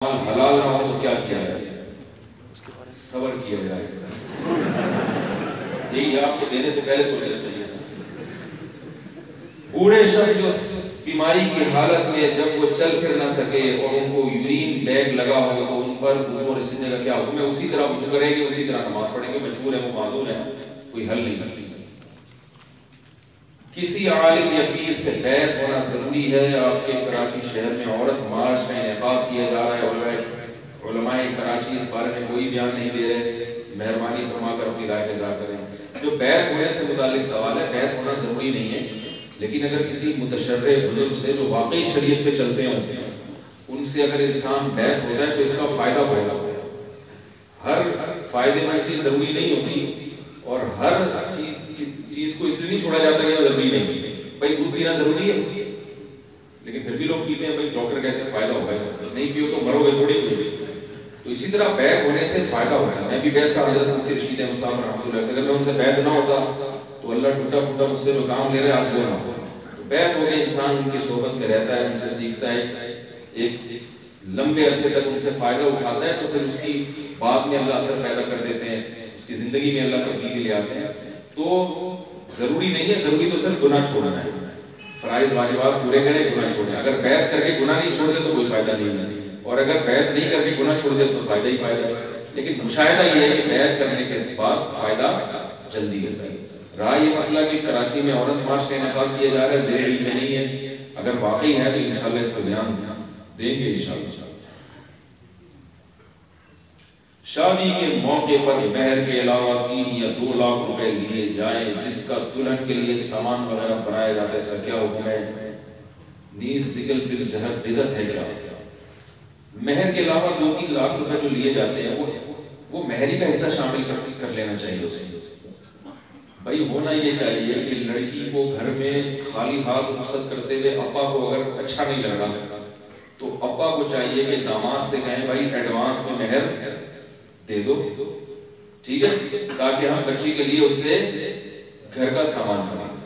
حلال نہ ہو تو کیا کیا جائے؟ صبر کیا جائے. یہی آپ کو دینے سے پہلے سوچنا چاہیے. بوڑھے شخص جو بیماری کی حالت میں جب وہ چل پھر نہ سکے اور ان کو یورین بیگ لگا ہو تو ان پر وضو رسیدنے کا کیا حکم ہے؟ اسی طرح وضو کریں گے، اسی طرح نماز پڑھیں گے. مجبور ہے، وہ معذور ہے، کوئی حل نہیں. کسی عالم یا پیر سے بیعت ہونا ضروری ہے. آپ کے کراچی شہر میں عورت مارچ کا انعقاد کیا جا رہا ہے. علماء کراچی اس بارے میں کوئی بیان نہیں دے رہے. مہربانی فرما کر اپنی رائے کا اظہار کریں. جو بیعت ہونے سے متعلق سوال ہے، بیعت ہونا ضروری نہیں ہے، لیکن اگر کسی متشرع بزرگ سے جو واقعی شریعت پہ چلتے ہیں ان سے اگر انسان بیعت ہوتا ہے تو اس کا فائدہ ہوگا. ہر فائدے مند چیز ضروری نہیں ہوتی، اور ہر چیز کو اس لیے نہیں چھوڑا جاتا کہ ضروری نہیں. بھائی دودھ پینا ضروری ہے، لیکن پھر بھی لوگ پیتے ہیں. بھائی ڈاکٹر کہتے ہیں فائدہ ہوگا، اس نہیں پیو تو مرو گے تھوڑی. تو اسی طرح بیعت ہونے سے فائدہ ہوتا ہے. میں بھی بیعت تھا حضرت مفتی رشید احمد صاحب رحمۃ اللہ علیہ. اگر میں ان سے بیعت نہ ہوتا تو اللہ ٹوٹا پھوٹا مجھ سے جو کام لے رہے آج وہ نہ ہو. تو بیعت ہو کے انسان ان کی صحبت میں رہتا ہے، ان سے سیکھتا ہے، ایک لمبے عرصے تک ان سے فائدہ اٹھاتا ہے، تو پھر اس کی بعد میں اللہ اثر پیدا کر دیتے ہیں، اس کی زندگی میں اللہ تبدیلی لے آتے ہیں. تو ضروری نہیں ہے، ضروری تو صرف گناہ چھوڑنا ہے. فرائض واجبات پورے کریں، گناہ چھوڑیں. اگر بیعت کر کے گناہ نہیں چھوڑ دے تو کوئی فائدہ نہیں ہے، اور اگر بیعت نہیں کر کے گناہ چھوڑ دے تو فائدہ ہی فائدہ ہے. لیکن مشاہدہ یہ ہے کہ بیعت کرنے کے بعد فائدہ جلدی ہوتا ہے. رہا یہ مسئلہ کہ کراچی میں عورت مارچ کا انعقاد کیا جا رہا ہے، میرے علم میں نہیں ہے. اگر واقعی ہے تو انشاءاللہ اس پر بیان دیں گے انشاءاللہ. شادی کے موقع پر مہر کے علاوہ 3 یا 2 لاکھ روپے لیے جائیں جس کا دلہن کے لیے سامان وغیرہ بنایا جاتا ہے، اس کا کیا حکم ہے؟ نیز ذکر بالجہت بدعت ہے کیا؟ مہر کے علاوہ 2-3 لاکھ روپے جو لیے جاتے ہیں وہ مہری کا حصہ شامل کر لینا چاہیے اس میں. بھائی ہونا یہ چاہیے کہ لڑکی کو گھر میں خالی ہاتھ رخصت کرتے ہوئے ابا کو اگر اچھا نہیں لگ رہا تو ابا کو چاہیے کہ داماد سے کہیں بھائی ایڈوانس میں مہر دے دو، ٹھیک ہے، تاکہ ہم بچی کے لیے اس سے گھر کا سامان خریدیں.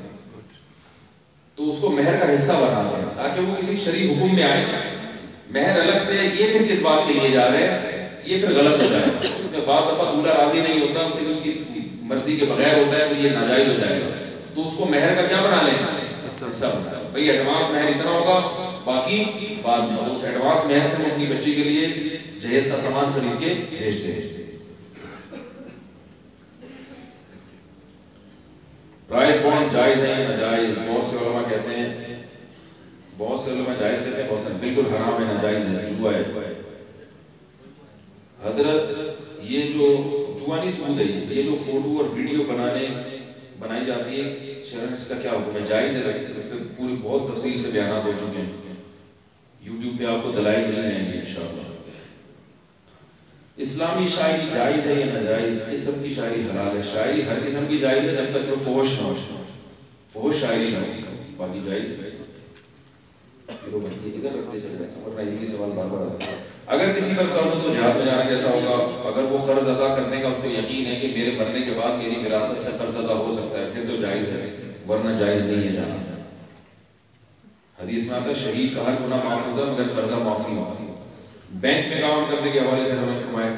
تو اس کو مہر کا حصہ بنا دیں تاکہ وہ کسی شرعی حکم میں آئے. مہر الگ سے یہ پھر کس بات کے لیے جا رہے ہیں، یہ پھر غلط ہو جائے گا. اس میں بعض دفعہ دولہا راضی نہیں ہوتا، پھر اس کی مرضی کے بغیر ہوتا ہے تو یہ ناجائز ہو جائے گا. تو اس کو مہر کا کیا بنا لیں؟ حصہ. بھئی ایڈوانس مہر اتنا ہوگا، باقی بعد میں اس ایڈوانس مہر سے اپنی بچی کے لیے جہیز کا سامان خرید کے بھیج دیں. پرائز بانڈ جائز ہے یا ناجائز؟ بہت سے علماء کہتے ہیں، بہت سے علماء جائز کہتے ہیں، بہت سے بالکل حرام ہے، ناجائز ہے، جوا ہے. حضرت یہ جو جوانی سود ہے، یہ جو فوٹو اور ویڈیو بنائی جاتی ہے شرعاً اس کا کیا حکم ہے؟ جائز ہے؟ اس میں پوری بہت تفصیل سے بیانات ہو چکے ہیں، یوٹیوب پہ آپ کو دلائل مل جائیں گے انشاءاللہ. اسلامی شاعری جائز ہے یا ناجائز؟ قسم کی شاعری حلال ہے. شاعری ہر قسم کی جائز ہے جب تک وہ فحش نہ ہو، فحش شاعری نہ ہو، باقی جائز ہے. ادھر رکھتے چلے جاتے ہیں ورنہ یہی سوال بار بار آتا ہے. اگر کسی پر قرض ہو تو جہاد میں جانا کیسا ہوگا؟ اگر وہ قرض ادا کرنے کا اس کو یقین ہے کہ میرے مرنے کے بعد میری وراثت سے قرض ادا ہو سکتا ہے، پھر تو جائز ہے، ورنہ جائز نہیں ہے جانا. حدیث میں آتا ہے شہید کا ہر گناہ معاف ہوتا ہے مگر قرضہ معاف نہیں ہوتا. بینک میں کام کرنے کے حوالے سے ہمیں فرمایا،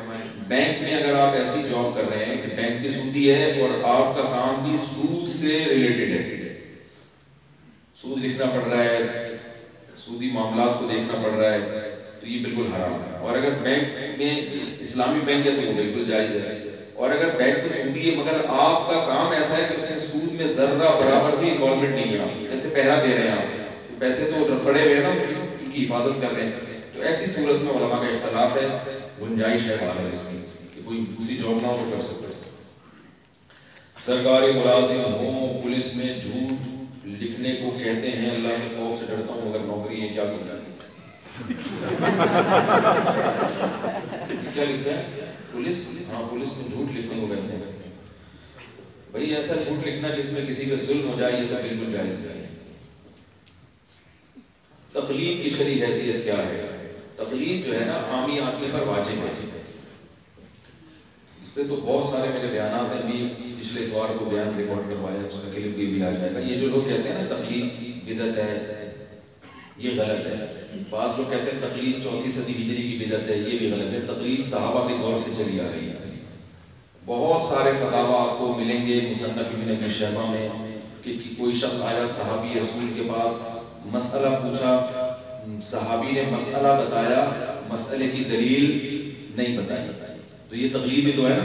بینک میں اگر آپ ایسی جاب کر رہے ہیں کہ بینک بھی سودی ہے اور آپ کا کام بھی سود سے ریلیٹڈ ہے، سود لکھنا پڑ رہا ہے، سودی معاملات کو دیکھنا پڑ رہا ہے، تو یہ بالکل حرام ہے. اور اگر بینک میں اسلامی بینک ہے تو وہ بالکل جائز ہے. اور اگر بینک تو سودی ہے مگر آپ کا کام ایسا ہے کہ اس میں سود میں ذرہ برابر بھی انوالومنٹ نہیں ہے، آپ جیسے پہرا دے رہے ہیں، آپ پیسے تو پڑے ہوئے ہیں نا، ان کی حفاظت کر رہے ہیں، تو ایسی صورت میں علماء کا اختلاف ہے، گنجائش ہے باہر اس کی کہ کوئی دوسری جاب نہ ہو تو کر سکتے. سرکاری ملازم ہوں، پولیس میں جھوٹ لکھنے کو کہتے ہیں اللہ کے خوف سے ڈرتا ہوں مگر نوکری ہے، کیا کرنا ہے؟ کیا لکھا ہے؟ پولیس، ہاں پولیس میں جھوٹ لکھنے کو کہتے ہیں. بھئی ایسا جھوٹ لکھنا جس میں کسی پہ ظلم ہو جائے یہ تو بالکل جائز نہیں. تقلید کی شرعی حیثیت کیا ہے؟ تقلید جو ہے نا عامی آدمی پر واجب ہے. اس پہ تو بہت سارے میرے بیانات ہیں، بھی پچھلے اتوار کو بیان ریکارڈ کروایا، اس کا کلپ بھی آ جائے گا. یہ جو لوگ کہتے ہیں نا تقلید بدعت ہے، یہ غلط ہے. بعض لوگ کہتے ہیں تقلید 4 صدی ہجری کی بدعت ہے، یہ بھی غلط ہے، تقلید صحابہ کے دور سے چلی آ رہی ہے۔ بہت سارے فتاوی آپ کو ملیں گے مصنف ابن ابی شیبہ میں کہ کوئی شخص آیا صحابی رسول کے پاس، مسئلہ پوچھا، صحابی نے مسئلہ بتایا، مسئلے کی دلیل نہیں بتائی، تو یہ تقلید ہی تو ہے نا،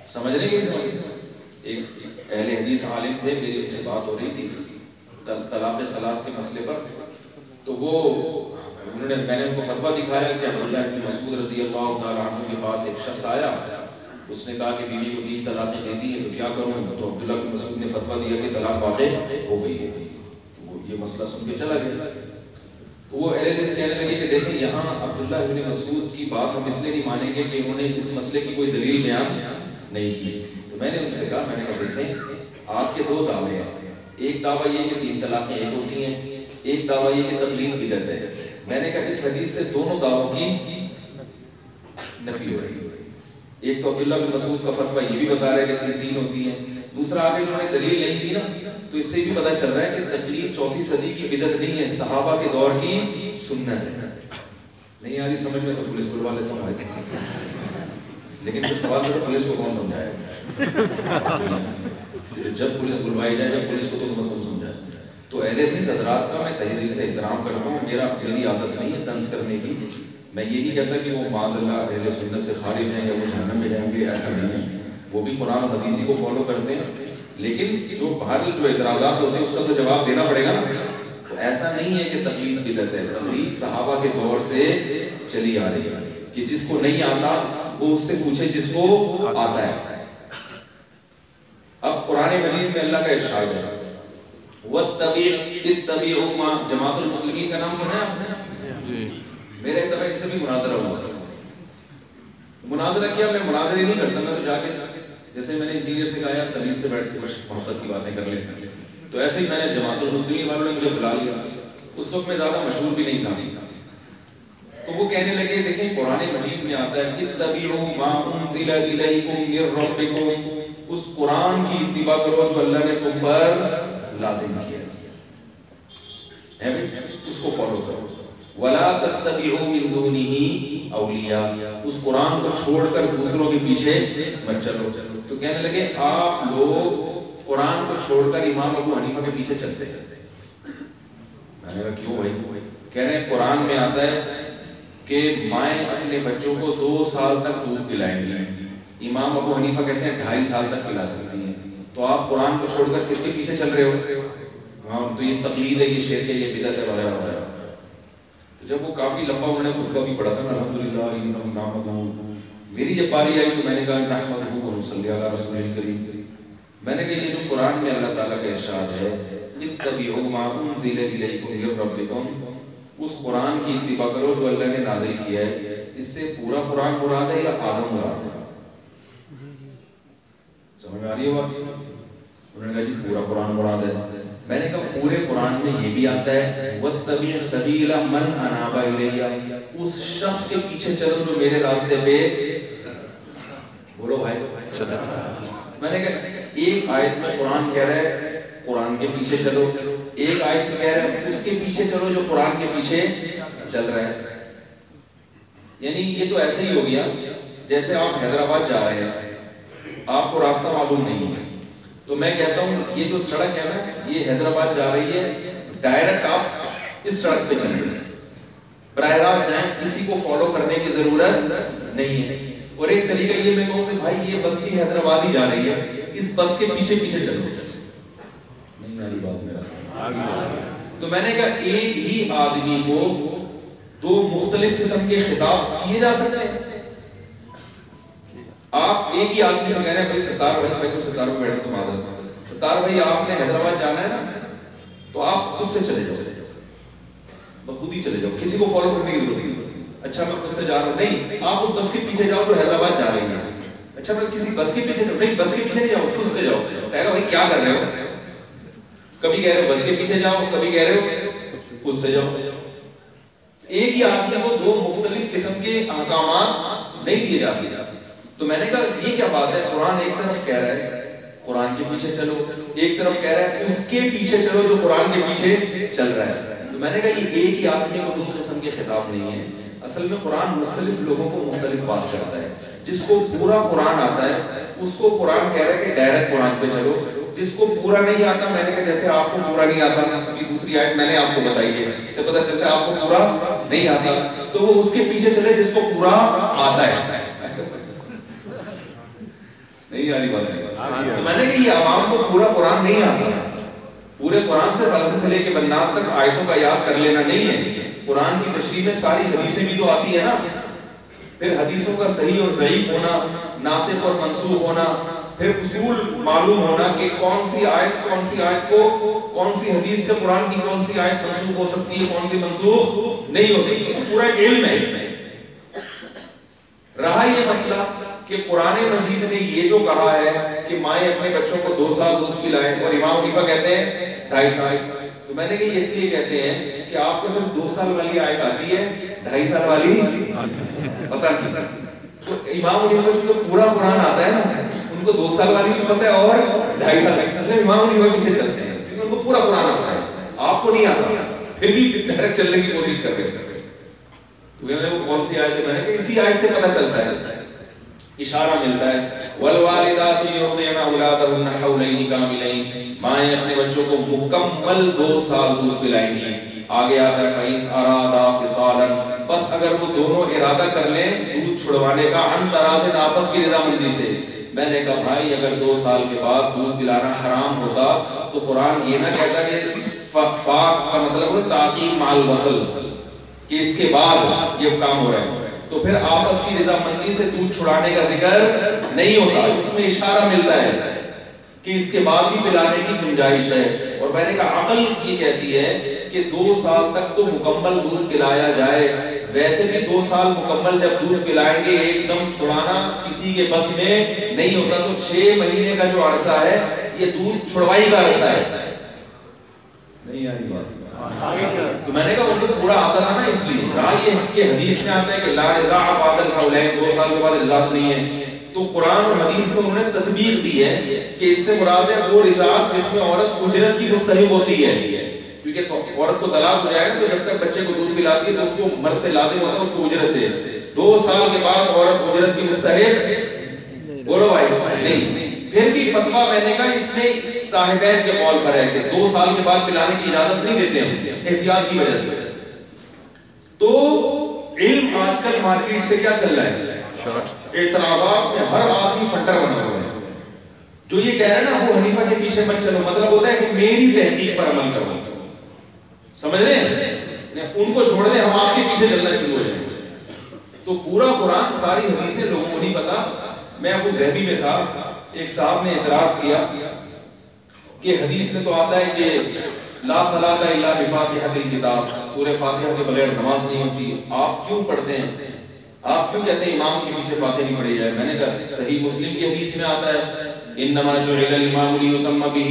سمجھ رہے ہیں؟ ایک اہل حدیث عالم تھے، میری ان سے بات ہو رہی تھی طلاق ثلاث کے مسئلے پر، تو میں نے ان کو فتویٰ دکھایا کہ عبداللہ ابن مسعود رضی اللہ تعالیٰ عنہ کے پاس ایک شخص آیا، اس نے کہا کہ بیوی کو 3 طلاقیں دے دی ہیں تو کیا کروں؟ تو عبداللہ ابن مسعود نے فتویٰ دیا کہ طلاق واقع ہو گئی ہے۔ وہ یہ مسئلہ سن کے چلا گیا، تو وہ اہل حدیث کہنے لگے کہ دیکھیں یہاں عبداللہ ابن مسعود کی بات ہم اس لیے نہیں مانیں گے کہ انہوں نے اس مسئلے کی کوئی دلیل بیان نہیں کی۔ تو میں نے ان سے کہا، میں نے کہا دیکھیں آپ کے 2 دعوے ہیں، ایک دعویٰ یہ کہ 3 طلاقیں ایک ہوتی ہیں، ایک دعویٰ یہ کہ تقلید بدعت ہے۔ میں نے کہا اس حدیث سے دونوں دعووں کی نفی ہو رہی ہے۔ ایک تو عبداللہ بن مسعود کا فتویٰ یہ بھی بتا رہا ہے کہ 3 ہوتی ہیں، دوسرا آگے انہوں نے دلیل نہیں دی نا، تو اس سے بھی پتہ چل رہا ہے کہ تقلید 4 صدی کی بدعت نہیں ہے، صحابہ کے دور کی سنت ہے۔ نہیں آ رہی سمجھ میں تو پولیس بلوا دیتا ہوں لیکن پھر سوال ہے پولیس کو کون سمجھائے؟ جب پولیس بلوائی جائے، جب پولیس کو تو کم از کم سمجھائے۔ تو اہل حدیث حضرات کا میں تہہ دل سے احترام کرتا ہوں، میری عادت نہیں ہے طنز کرنے کی، میں یہ نہیں کہتا کہ وہ معاذ اللہ اہل سنت سے خارج ہیں یا وہ جہنم میں جائیں گے، ایسا نہیں ہے، وہ بھی قرآن و حدیث کو فالو کرتے ہیں، لیکن جو باہر جو اعتراضات ہوتے ہیں اس کا تو جواب دینا پڑے گا نا۔ تو ایسا نہیں ہے کہ تقلید بدعت ہے، تقلید صحابہ کے دور سے چلی آ رہی ہے کہ جس کو نہیں آتا وہ اس سے پوچھے جس کو آتا ہے۔ اب قرآن مجید میں اللہ کا ارشاد ہے اتبعوا ما، جماعت المسلمین کا نام سنا ہے آپ نے؟ میرے ایک دفعہ ان سے بھی مناظرہ ہوا، مناظرہ کیا، میں مناظرے نہیں کرتا، میں تو جا کے جیسے میں نے انجینئر سے کہا یار تمیز سے بیٹھ کے محبت کی باتیں کر لیتے ہیں، تو ایسے ہی میں نے جماعت المسلمین والوں نے مجھے بلا لیا، اس وقت میں زیادہ مشہور بھی نہیں تھا، تو وہ کہنے لگے دیکھیں قرآن مجید میں آتا ہے اتبعوا ما انزل الیکم من ربکم، اس قرآن کی اتباع کرو جو اللہ نے تم پر لازم کیا ہے، اس کو فالو کرو، ولا تتبعوا من دونه اولیاء، اس قرآن کو چھوڑ کر دوسروں کے پیچھے مت چلو۔ تو کہنے لگے آپ لوگ قرآن کو چھوڑ کر امام ابو حنیفہ کے پیچھے چلتے میں نے کہا کیوں بھائی؟ کہہ رہے ہیں قرآن میں آتا ہے کہ مائیں اپنے بچوں کو 2 سال تک دودھ پلائیں گی، امام ابو حنیفہ کہتے ہیں 2.5 سال تک پلا سکتی ہیں، تو آپ قرآن کو چھوڑ کر کس کے پیچھے چل رہے ہو؟ ہاں تو یہ تقلید ہے، یہ شرک ہے، یہ بدعت ہے وغیرہ وغیرہ۔ تو جب وہ کافی لمبا انہوں نے خطبہ بھی پڑھا تھا الحمدللہ، میری جب باری آئی تو میں نے کہا نحمدہ و نصلی علی رسول الکریم، میں نے کہا یہ جو قرآن میں اللہ تعالیٰ کا ارشاد ہے اتبعوا ما انزل الیکم من ربکم، اس قرآن کی اتباع کرو جو اللہ نے نازل کیا ہے، اس سے پورا قرآن مراد ہے یا آدھا مراد ہے؟ سمجھ میں آ رہی ہے بات؟ انہوں نے کہا جی پورا قرآن مراد ہے۔ میں نے کہا پورے قرآن میں یہ بھی آتا ہے وَاتَّبِعْ سَبِيلَ مَنْ أَنَابَ إِلَيَّ، اس شخص کے پیچھے چلو جو میرے راستے پہ، بولو بھائی میں نے کہا ایک آیت میں قرآن کہہ رہا ہے قرآن کے پیچھے چلو، ایک آیت میں کہہ رہا ہے اس کے پیچھے چلو جو قرآن کے پیچھے چل رہا ہے، یعنی یہ تو ایسے ہی ہو گیا جیسے آپ حیدرآباد جا رہے ہیں، آپ کو راستہ معلوم نہیں ہے، تو میں کہتا ہوں یہ جو سڑک ہے نا یہ حیدرآباد جا رہی ہے، ڈائریکٹ آپ اس سڑک پہ چلیں، براہ راست جائیں، کسی کو فالو کرنے کی ضرورت نہیں ہے۔ اور ایک طریقہ یہ میں کہوں کہ بھائی یہ بس بھی حیدرآباد ہی جا رہی ہے، اس بس کے پیچھے پیچھے چلو، نہیں آ رہی بات میرا؟ تو میں نے کہا ایک ہی آدمی کو 2 مختلف قسم کے خطاب کیے جا سکتے ہیں؟ آپ ایک ہی آدمی سے کہہ رہے ہیں بھائی ستار بھائی کو ستار کو بیٹھا تو معذرت، ستار بھائی آپ نے حیدرآباد جانا ہے نا تو آپ خود سے چلے جاؤ، خود ہی چلے جاؤ، کسی کو فالو کرنے کی ضرورت نہیں۔ اچھا میں خود سے جا رہا ہوں، نہیں آپ اس بس کے پیچھے جاؤ جو حیدرآباد جا رہی ہے۔ اچھا میں کسی بس کے پیچھے نہیں، بس کے پیچھے نہیں جاؤ، خود سے جاؤ۔ کہے گا بھائی کیا کر رہے ہو؟ کبھی کہہ رہے ہو بس کے پیچھے جاؤ، کبھی کہہ رہے ہو خود سے جاؤ۔ ایک ہی آدمی کو 2 مختلف قسم کے احکامات نہیں دیے جا سکتے۔ تو میں نے کہا یہ کیا بات ہے؟ قرآن ایک طرف کہہ رہا ہے قرآن کے پیچھے چلو، ایک طرف کہہ رہا ہے اس کے پیچھے چلو جو قرآن کے پیچھے چل رہا ہے۔ تو تو میں نے کہا یہ ایک ہی آدمی کو 2 قسم کے خطاب نہیں ہے. اصل میں قرآن مختلف لوگوں کو مختلف بات کرتا ہے. جس کو پورا قرآن آتا ہے اس کو قرآن کہہ رہا ہے کہ ڈائریکٹ قرآن پہ چلو. جس کو پورا نہیں آتا, میں نے کہا جیسے آپ کو پورا نہیں آتا, ابھی دوسری آیت میں نے آپ کو بتائی ہے, اس سے پتہ چلتا ہے آپ کو پورا نہیں آتا, تو وہ اس کے پیچھے چلے جس کو پورا آتا ہے. نہیں آ رہی بات نہیں. تو میں نے کہا یہ عوام کو پورا قرآن نہیں آتا. پورے قرآن سے فلق سے لے کے بناس تک آیتوں کا یاد کر لینا نہیں ہے. قرآن کی تشریح میں ساری حدیثیں بھی تو آتی ہے نا. پھر حدیثوں کا صحیح اور ضعیف ہونا, ناسخ اور منسوخ ہونا, پھر اصول معلوم ہونا کہ کون سی آیت کو کون سی حدیث سے قرآن کی کون سی آیت منسوخ ہو سکتی ہے, کون سی منسوخ نہیں ہو سکتی. پورا ایک علم ہے. رہا یہ مسئلہ کہ قرآن مجید نے یہ جو کہا ہے کہ مائیں اپنے بچوں کو 2 سال دودھ پلائیں, اور امام حنیفہ کہتے ہیں 2.5 سال, تو میں نے کہا یہ اس لیے کہتے ہیں کہ آپ کو صرف 2 سال والی آیت آتی ہے, 2.5 سال والی پتہ نہیں. تو امام حنیفہ کو جو پورا قرآن آتا ہے نا, ان کو 2 سال والی بھی پتہ ہے اور 2.5 سال. اس لیے امام حنیفہ پیچھے چلتے ہیں کیونکہ ان کو پورا قرآن آتا ہے, آپ کو نہیں آتا, پھر بھی ڈائریکٹ چلنے کی کوشش کرتے ہیں. تو کہتے ہیں وہ کون سی آیت ہے, میں نے کہا اسی آیت سے پتہ چلتا ہے, اشارہ ملتا ہے. والوالدات یرضعن اولادهن حولین کاملین, مائیں اپنے بچوں کو مکمل 2 سال دودھ پلائیں گی. آگے آتا ہے فَإِنْ أَرَادَا فِصَالًا, بس اگر وہ دونوں ارادہ کر لیں دودھ چھڑوانے کا, عن تراضٍ آپس کی رضامندی سے. میں نے کہا بھائی اگر 2 سال کے بعد دودھ پلانا حرام ہوتا تو قرآن یہ نہ کہتا کہ فاق کا مطلب ہے تاقیب مع الوصل, کہ اس کے بعد یہ کام ہو رہا ہے, تو پھر آپس کی رضامندی سے دودھ چھڑانے کا ذکر نہیں ہوتا. اس میں اشارہ ملتا ہے کہ اس کے بعد بھی پلانے کی گنجائش ہے. اور میں نے کہا عقل یہ کہتی ہے کہ 2 سال تک تو مکمل دودھ پلایا جائے. ویسے بھی 2 سال مکمل جب دودھ پلائیں گے ایک دم چھڑانا کسی کے بس میں نہیں ہوتا, تو 6 مہینے کا جو عرصہ ہے یہ دودھ چھڑوائی کا عرصہ ہے. نہیں آ رہی بات. تو میں نے کہا ان کو پورا آتا تھا نا, اس لیے رہا یہ کہ حدیث میں آتا ہے کہ لا رضاع بعد الحولین, 2 سال کے بعد رضاعت نہیں ہے. تو قرآن اور حدیث میں انہوں نے تطبیق دی ہے کہ اس سے مراد ہے وہ رضاعت جس میں عورت اجرت کی مستحق ہوتی ہے. کیونکہ تو عورت کو طلاق ہو جائے نا, تو جب تک بچے کو دودھ پلاتی ہے تو اس کو مرد پہ لازم ہوتا ہے اس کو اجرت دے. 2 سال کے بعد عورت اجرت کی مستحق, بولو بھائی نہیں. پھر بھی فتویٰ میں نے کہا اس میں صاحبین کے قول پر ہے کہ 2 سال کے بعد پلانے کی اجازت نہیں دیتے ہیں احتیاط کی وجہ سے. تو علم آج کل مارکیٹ سے کیا چل رہا ہے, اعتراضات میں ہر آدمی فنٹر بنا ہوا ہے. جو یہ کہہ رہا ہے نا وہ حنیفہ کے پیچھے مت چلو, مطلب ہوتا ہے کہ میری تحقیق پر عمل کرو, سمجھ رہے ہیں, ان کو چھوڑ دیں, ہم آپ کے پیچھے چلنا شروع ہو جائیں. تو پورا قرآن ساری حدیثیں لوگوں کو نہیں پتا. میں ابو ظہبی میں تھا, ایک صاحب نے اعتراض کیا کہ حدیث میں تو آتا ہے کہ لا صلاۃ الا بفاتحۃ الکتاب, سورہ فاتحہ کے بغیر نماز نہیں ہوتی. آپ کیوں پڑھتے ہیں, آپ کیوں کہتے ہیں امام کے پیچھے فاتحہ نہیں پڑھی جائے؟ میں نے کہا صحیح مسلم کی حدیث میں آتا ہے انما جعل الامام لیتم بہ,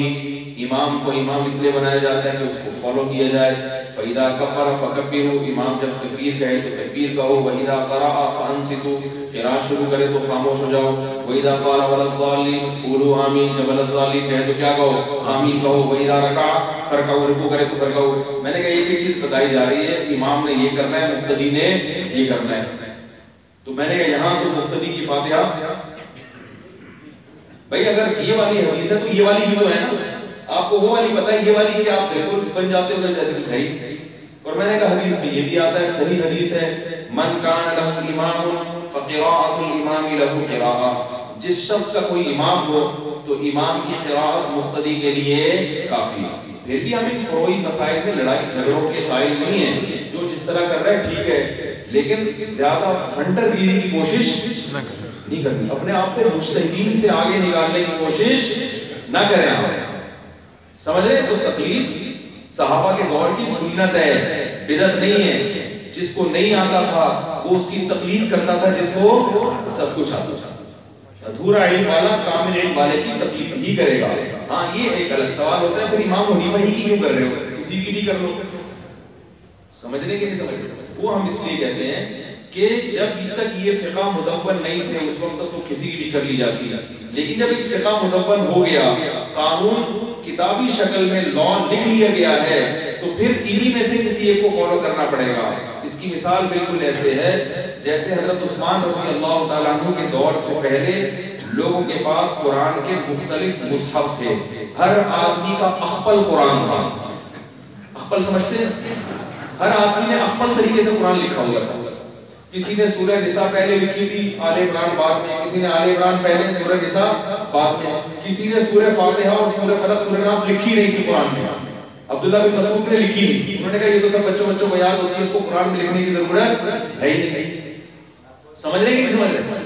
امام کو امام اس لیے بنایا جاتا ہے کہ اس کو فالو کیا جائے. فاذا کبر فکبروا, امام جب تکبیر کہے تو تکبیر کہو. واذا قرأ فانصتوا, قراءت شروع کرے تو خاموش ہو جاؤ. واذا قال ولا الضالین قولوا آمین, جب ولا الضالین کہے تو کیا کہو, آمین کہو. واذا رکع فرکعوا, رکوع کرے تو فرکعوا. میں نے کہا ایک ہی چیز بتائی جا رہی ہے, امام نے یہ کرنا ہے, مقتدی نے یہ کرنا ہے. تو میں نے کہا یہاں تو مقتدی کی فاتحہ, بھائی اگر یہ والی حدیث ہے تو یہ والی بھی تو ہے نا, آپ کو وہ والی پتہ ہے, یہ والی کہ آپ بالکل بن جاتے ہو جیسے کچھ ہے ہی. اور میں نے کہا حدیث میں یہ بھی آتا ہے, صحیح حدیث ہے, من کان لہ امام فقراءۃ الامام لہ قراءۃ, جس شخص کا کوئی امام ہو تو امام کی قراءت مقتدی کے لیے کافی. پھر بھی ہم ان فروعی مسائل سے لڑائی جھگڑوں کے قائل نہیں ہیں, جو جس طرح کر رہا ہے ٹھیک ہے, لیکن زیادہ فنڈر گیری کی کوشش نہیں کرنی. اپنے آپ کو مجتہدین سے آگے نکالنے کی کوشش نہ کریں. سمجھ رہے, تو تقلید صحابہ کے دور کی سنت ہے, بدعت نہیں ہے. جس کو نہیں آتا تھا وہ اس کی تقلید کرتا تھا جس کو سب کچھ آتا تھا. ادھورا علم والا کامل علم والے کی تقلید ہی کرے گا. ہاں یہ ایک الگ سوال ہوتا ہے, پھر امام حنیفہ ہی کی کیوں کر رہے ہو, کسی کی بھی کر لو. سمجھنے کہ نہیں سمجھنے, وہ ہم اس لیے کہتے ہیں کہ جب تک یہ فقہ مدون نہیں تھے اس وقت تک تو کسی کی بھی کر لی جاتی ہے, لیکن جب ایک فقہ مدون ہو گیا, قانون کتابی شکل میں لا لکھ لیا گیا ہے, تو پھر انہی میں سے کسی ایک کو فالو کرنا پڑے گا. اس کی مثال بالکل ایسے ہے جیسے حضرت عثمان رضی اللہ تعالیٰ عنہ کے دور سے پہلے لوگوں کے پاس قرآن کے مختلف مصحف تھے. ہر آدمی کا اخپل قرآن تھا. اخپل سمجھتے ہیں؟ ہر آدمی نے اخپل طریقے سے قرآن لکھا ہوا تھا. کسی نے سورہ نساء پہلے لکھی تھی، آل عمران بعد میں، کسی نے آل عمران پہلے، سورہ نساء بعد میں، کسی نے سورہ فاتحہ اور سورہ فلق سورہ ناس لکھی نہیں تھی قرآن میں. عبداللہ بن مسعود نے لکھی نہیں تھی. انہوں نے کہا یہ تو سب بچوں کو یاد ہوتی ہے، اس کو قرآن میں لکھنے کی ضرورت ہے ہی نہیں. سمجھ رہے کہ نہیں سمجھ رہے؟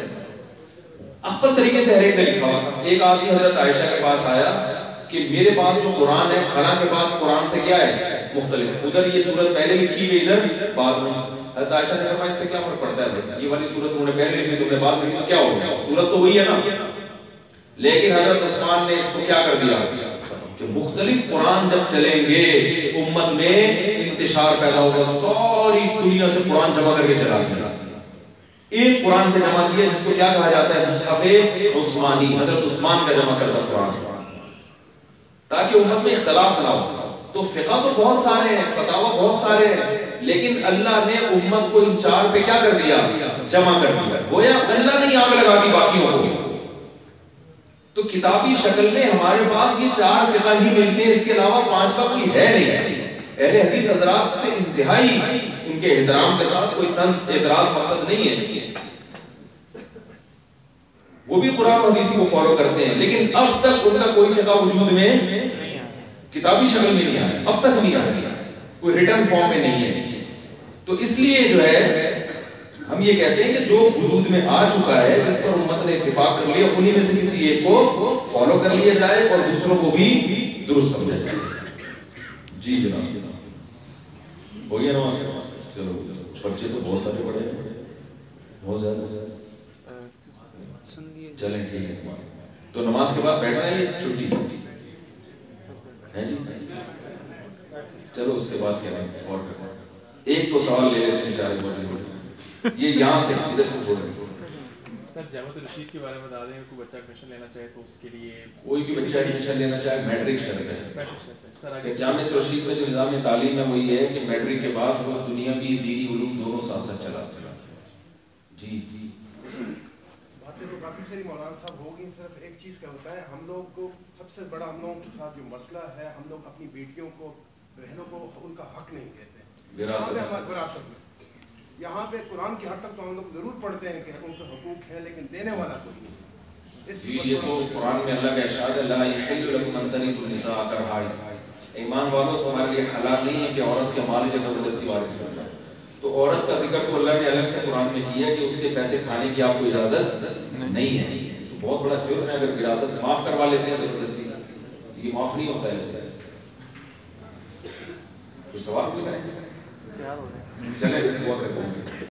اخپل طریقے سے ہر ایک نے لکھا ہوا تھا. ایک آدمی حضرت عائشہ کے پاس آیا کہ میرے پاس جو قرآن ہے فلاں کے پاس قرآن سے کیا ہے مختلف، ادھر یہ سورت پہلے لکھی ہوئی ادھر بعد میں. حضرت عائشہ نے فرمایا اس سے کیا فرق پڑتا ہے بھائی، یہ والی سورت انہوں نے پہلے لکھی تم نے بعد میں لکھی تو کیا ہو گیا، سورت تو وہی ہے نا. لیکن حضرت عثمان نے اس کو کیا کر دیا کہ مختلف قرآن جب چلیں گے امت میں انتشار پیدا ہوگا. ساری دنیا سے قرآن جمع کر کے چلا دیا، ایک قرآن پہ جمع کیا جس کو کیا کہا جاتا ہے مصحف عثمانی، حضرت عثمان کا جمع کردہ قرآن، تاکہ امت میں اختلاف نہ ہو. تو فقہ تو بہت سارے ہیں، فتاوی بہت سارے ہیں، لیکن اللہ نے امت کو ان چار پہ کیا کر دیا جمع کر دیا. گویا اللہ نے آگ لگا دی باقیوں کو. تو کتابی شکل میں ہمارے پاس یہ چار فقہ ہی ملتے ہیں، اس کے علاوہ پانچ کا کوئی ہے نہیں. اہل حدیث حضرات سے انتہائی ان کے احترام کے ساتھ کوئی طنز اعتراض مقصد نہیں ہے، وہ بھی قرآن و حدیث کو فالو کرتے ہیں، لیکن اب تک ان کا کوئی فقہ وجود میں کتابی شکل میں نہیں آیا، اب تک نہیں آیا، کوئی ریٹن فارم میں نہیں ہے. تو اس لیے جو ہے ہم یہ کہتے ہیں کہ جو وجود میں آ چکا ہے، جس پر امت نے اتفاق کر لیا، انہی میں سے کسی ایک کو فالو کر لیا جائے اور دوسروں کو بھی درست سمجھا جائے. جی جناب ہو گیا نماز؟ چلو بچے تو بہت سارے پڑھے ہیں، بہت زیادہ. چلیں ٹھیک ہے، تو نماز کے بعد بیٹھنا ہے چھٹی ہے جی. چلو اس کے بعد کیا ہے اور ایک تو سوال لے لیتے ہیں چارے بہت یہ یہاں سے ادھر سے چھوڑ دیں. سر جامعۃ الرشید کے بارے میں بتا دیں، کوئی بچہ ایڈمیشن لینا چاہے تو اس کے لیے کوئی بھی بچہ ایڈمیشن لینا چاہے میٹرک شرط ہے کہ جامعۃ الرشید میں جو نظام تعلیم ہے وہ یہ ہے کہ میٹرک کے بعد وہ دنیاوی دینی علوم دونوں ساتھ ساتھ چلا. جی جی باتیں تو کافی ساری مولانا صاحب ہو گئی، صرف ایک چیز کا ہوتا ہے ہم لوگ کو سب سے بڑا ہم لوگوں کے ساتھ جو مسئلہ ہے، ہم لوگ اپنی بیٹیوں کو بہنوں کو ان کا حق نہیں دیتے وراثت میں. یہاں پہ قرآن کی حد تک تو ہم لوگ ضرور پڑھتے ہیں کہ ان کے حقوق ہے، لیکن دینے والا کوئی نہیں. جی یہ تو قرآن میں اللہ کا ارشاد ہے لا یحل لکم ان ترثوا النساء کرہا. ایمان والو تمہارے لیے حلال نہیں ہے کہ عورت کے مال کے زبردستی وارث بن جائے. تو عورت کا ذکر تو اللہ نے الگ سے قرآن میں کیا کہ اس کے پیسے کھانے کی آپ کو اجازت نہیں ہے. تو بہت بڑا جرم ہے اگر وراثت معاف کروا لیتے ہیں زبردستی، یہ معاف نہیں ہوتا ہے. اس سے کوئی سوال پوچھیں؟ چلیں بہت